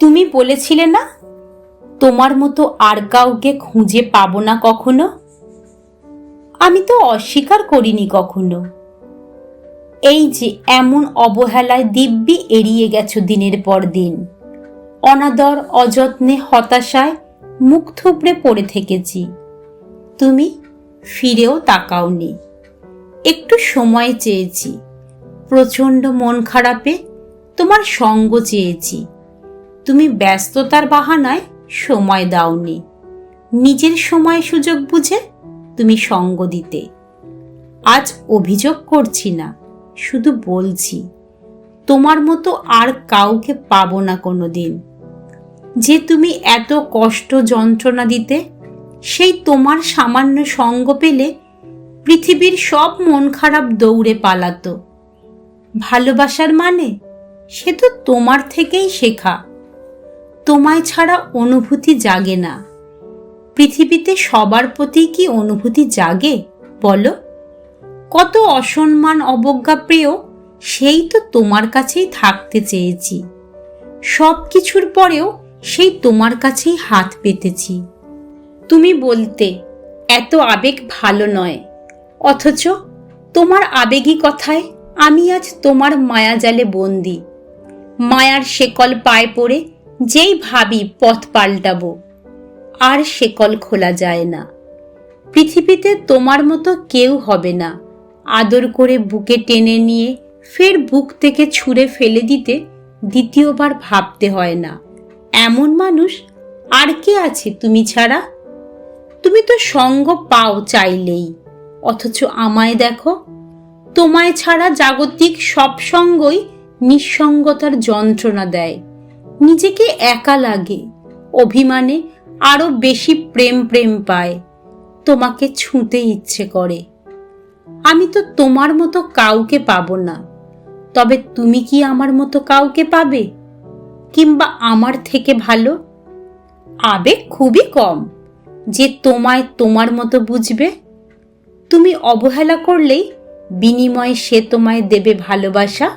তুমি বলেছিলে না তোমার মতো আর কাউকে খুঁজে পাবো না কখনো। আমি তো অস্বীকার করিনি কখনো। এই যে এমন অবহেলায় দিব্যি এড়িয়ে গেছো দিনের পর দিন। অনাদর, অযত্নে, হতাশায় মুখ থুবড়ে পড়ে থেকেছি। তুমি ফিরেও তাকাওনি। একটু সময় চেয়েছি। প্রচণ্ড মন খারাপে তোমার সঙ্গ চেয়েছি। তুমি ব্যস্ততার বাহানায় সময় দাওনি। নিজের সময় সুযোগ বুঝে তুমি সঙ্গ দিতে। আজ অভিযোগ করছি না, শুধু বলছি তোমার মতো আর কাউকে পাবো না কোনোদিন। যে তুমি এত কষ্ট যন্ত্রণা দিতে, সেই তোমার সামান্য সঙ্গ পেলে পৃথিবীর সব মন খারাপ দৌড়ে পালাতো। ভালোবাসার মানে সে তো তোমার থেকেই শেখা। তোমায় ছাড়া অনুভূতি জাগে না। পৃথিবীতে সবার প্রতি কি অনুভূতি জাগে বলো? কত অসম্মান, অবজ্ঞা পেয়েও সেই তো তোমার কাছেই থাকতে চেয়েছি। সব কিছুর পরেও সেই তোমার কাছেই হাত পেতেছি। তুমি বলতে এত আবেগ ভালো নয়, অথচ তোমার আবেগী কথায় আমি আজ তোমার মায়াজালে বন্দি। মায়ার শেকল পায়ে পড়ে যেই ভাবি পথ পাল্টাবো, আর শেকল খোলা যায় না। পৃথিবীতে তোমার মতো কেউ হবে না আদর করে বুকে টেনে নিয়ে ফের বুক থেকে ছুঁড়ে ফেলে দিতে দ্বিতীয়বার ভাবতে হয় না। এমন মানুষ আর কে আছে তুমি ছাড়া? তুমি তো সঙ্গ পাও চাইলেই, অথচ আমায় দেখো। তোমায় ছাড়া জাগতিক সব সঙ্গই নিঃসঙ্গতার যন্ত্রণা দেয়। নিজেকে একা লাগে, অভিমানে আরো বেশি প্রেম প্রেম পায়। তোমাকে ছুঁতে ইচ্ছে করে। আমি তো তোমার মতো কাউকে পাবো না, তবে তুমি কি আমার মতো কাউকে পাবে? কিংবা আমার থেকে ভালো? আবেগ খুবই কম যে তোমায় তোমার মতো বুঝবে। তুমি অবহেলা করলেই বিনিময়ে সে তোমায় দেবে ভালোবাসা।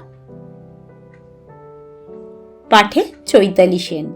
পাঠে চৈতালি সেন।